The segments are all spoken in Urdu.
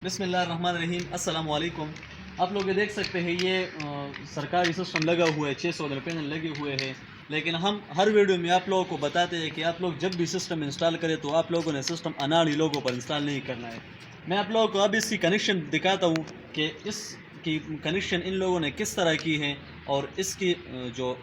بسم اللہ الرحمن الرحیم۔ السلام علیکم۔ آپ لوگ یہ دیکھ سکتے ہیں یہ سرکاری سسٹم لگا ہوا ہے، 600 سولر پینل لگے ہوئے ہیں، لیکن ہم ہر ویڈیو میں آپ لوگوں کو بتاتے ہیں کہ آپ لوگ جب بھی سسٹم انسٹال کریں تو آپ لوگوں نے سسٹم اناڑی لوگوں پر انسٹال نہیں کرنا ہے۔ میں آپ لوگوں کو اب اس کی کنیکشن دکھاتا ہوں کہ اس کی کنیکشن ان لوگوں نے کس طرح کی ہے اور اس کی جو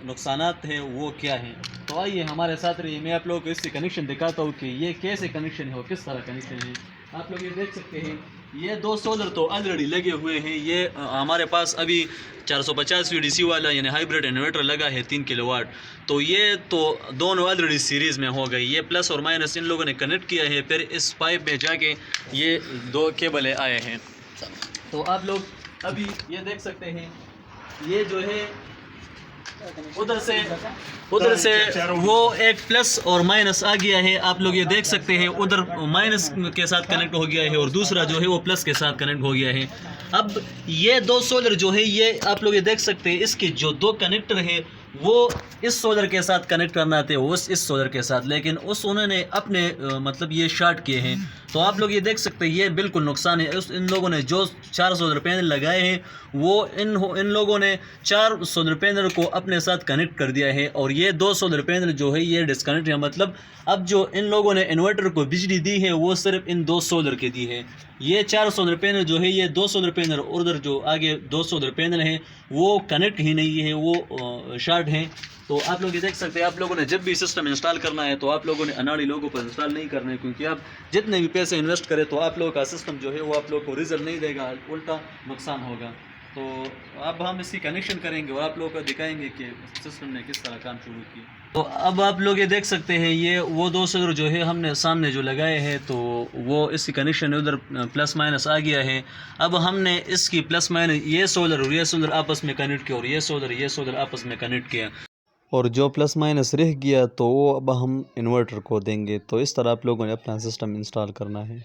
نقصانات ہیں وہ کیا ہیں۔ تو آئیے ہمارے ساتھ رہیے، میں آپ لوگوں کو اس کی کنیکشن دکھاتا ہوں کہ یہ کیسے کنیکشن ہے اور کس طرح کنیکشن ہے۔ آپ لوگ یہ دیکھ سکتے ہیں یہ دو سولر تو آلریڈی لگے ہوئے ہیں۔ یہ ہمارے پاس ابھی 450 VDC والا یعنی ہائیبریڈ انورٹر لگا ہے 3 کلو واٹ، تو یہ تو دونوں آلریڈی سیریز میں ہو گئی۔ یہ پلس اور مائنس ان لوگوں نے کنیکٹ کیا ہے، پھر اس پائپ میں جا کے یہ دو کیبلیں آئے ہیں۔ تو آپ لوگ ابھی یہ دیکھ سکتے ہیں یہ جو ہے ادھر سے وہ ایک پلس اور مائنس آ گیا ہے۔ آپ لوگ یہ دیکھ سکتے ہیں ادھر مائنس کے ساتھ کنیکٹ ہو گیا ہے اور دوسرا جو ہے وہ پلس کے ساتھ کنیکٹ ہو گیا ہے۔ اب یہ دو سولر جو ہے یہ آپ لوگ یہ دیکھ سکتے ہیں اس کے جو دو کنیکٹر ہے وہ اس سولر کے ساتھ کنیکٹ کرنا تھے اس سولر کے ساتھ، لیکن انہوں نے اپنے مطلب یہ شارٹ کیے ہیں۔ تو آپ لوگ یہ دیکھ سکتے ہیں یہ بالکل نقصان ہے۔ ان لوگوں نے جو 4 سولر پینل لگائے ہیں وہ ان لوگوں نے 4 سولر پینل کو اپنے ساتھ کنیکٹ کر دیا ہے، اور یہ 2 سولر پینل جو ہے یہ ڈسکنیکٹ ہے۔ مطلب اب جو ان لوگوں نے انورٹر کو بجلی دی ہے وہ صرف ان 2 سولر کے دی ہے۔ یہ 4 سولر پینل جو ہے یہ 2 سولر پینل اور ادھر جو آگے 2 سولر پینل ہیں وہ کنیکٹ ہی نہیں ہے، وہ شارٹ ہیں۔ تو آپ لوگ یہ دیکھ سکتے ہیں آپ لوگوں نے جب بھی سسٹم انسٹال کرنا ہے تو آپ لوگوں نے اناڑی لوگوں پر انسٹال نہیں کرنا ہے، کیونکہ آپ جتنے بھی پیسے انویسٹ کریں تو آپ لوگوں کا سسٹم جو ہے وہ آپ لوگوں کو رزلٹ نہیں دے گا، الٹا نقصان ہوگا۔ تو اب ہم اس کی کنیکشن کریں گے اور آپ لوگوں کو دکھائیں گے کہ سسٹم نے کس طرح کام شروع کیا۔ تو اب آپ لوگ یہ دیکھ سکتے ہیں یہ وہ 2 سولر جو ہے ہم نے سامنے جو لگائے ہیں تو وہ اس کی کنیکشن ادھر پلس مائنس آ گیا ہے۔ اب ہم نے اس کی پلس مائنس یہ سولر اور یہ سولر آپس میں کنیکٹ کیا اور یہ سولر آپس میں کنیکٹ کیا، اور جو پلس مائنس رہ گیا تو وہ اب ہم انورٹر کو دیں گے۔ تو اس طرح آپ لوگوں نے اپنا سسٹم انسٹال کرنا ہے۔